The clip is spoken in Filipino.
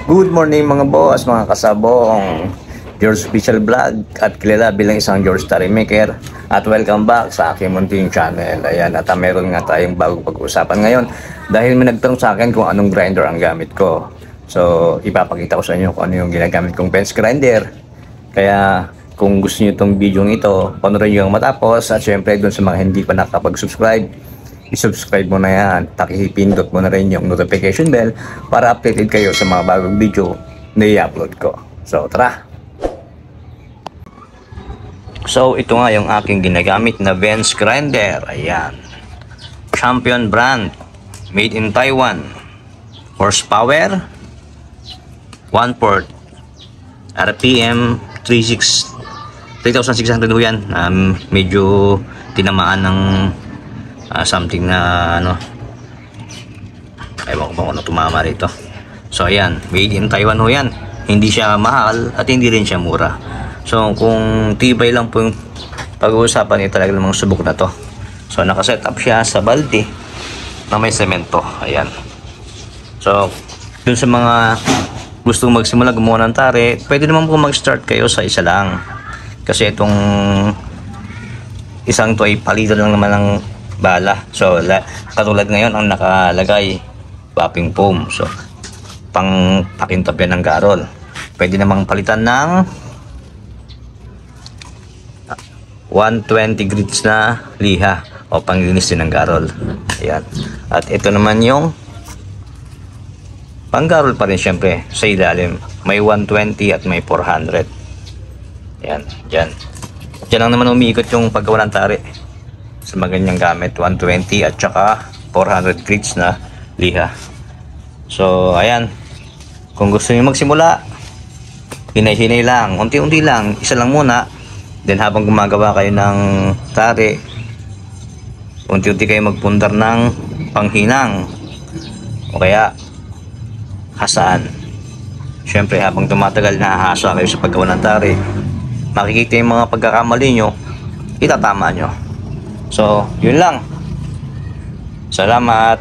Good morning mga boss, mga kasabong, George Official Vlog at kilala bilang isang George Story Maker. At welcome back sa aking munting channel. Ayan, at meron nga tayong bagong pag-uusapan ngayon dahil may nagtanong sa akin kung anong grinder ang gamit ko. So ipapakita ko sa inyo kung ano yung ginagamit kong bench grinder. Kaya kung gusto niyo itong video ito, panoorin nyo yung matapos. At syempre dun sa mga hindi pa nakapag-subscribe, i-subscribe mo na yan, pakipindot mo na rin yung notification bell para updated kayo sa mga bagong video na i-upload ko. So tara! So ito nga yung aking ginagamit na bench grinder. Ayan, Champion brand, made in Taiwan, horsepower 1 port, RPM 3,600 ho yan. Medyo tinamaan ng something na ano, ewan ko ba kung ano tumama rito. So ayan, made in Taiwan ho yan. Hindi siya mahal at hindi rin siya mura. So kung tibay lang po yung pag-uusapan, talaga namang subok na to. So nakaset up siya sa balde na may semento. Ayan. So dun sa mga gustong magsimula gumawa ng tare, pwede naman po mag-start kayo sa isa lang. Kasi itong isang to ay palitan lang naman ng bala. So katulad ngayon ang nakalagay wrapping foam. So pang pakintab yan ng garol. Pwede namang palitan ng 120 grits na liha o panglinis din ng garol. Ayan. At ito naman yung pang garol pa rin syempre sa ilalim. May 120 at may 400. Ayan. Dyan lang naman umiikot yung paggawa ng tare sa mga ganyang gamit, 120 at saka 400 grits na liha. So ayan, kung gusto niyo magsimula, hinay-hinay lang, unti-unti lang, isa lang muna. Then habang gumagawa kayo ng tare, unti-unti kayo magpundar ng panghinang o kaya hasaan. Syempre habang tumatagal, nahahasa kayo sa paggawa ng tare, makikita yung mga pagkakamali nyo, itatama nyo. So, yun lang. Salamat.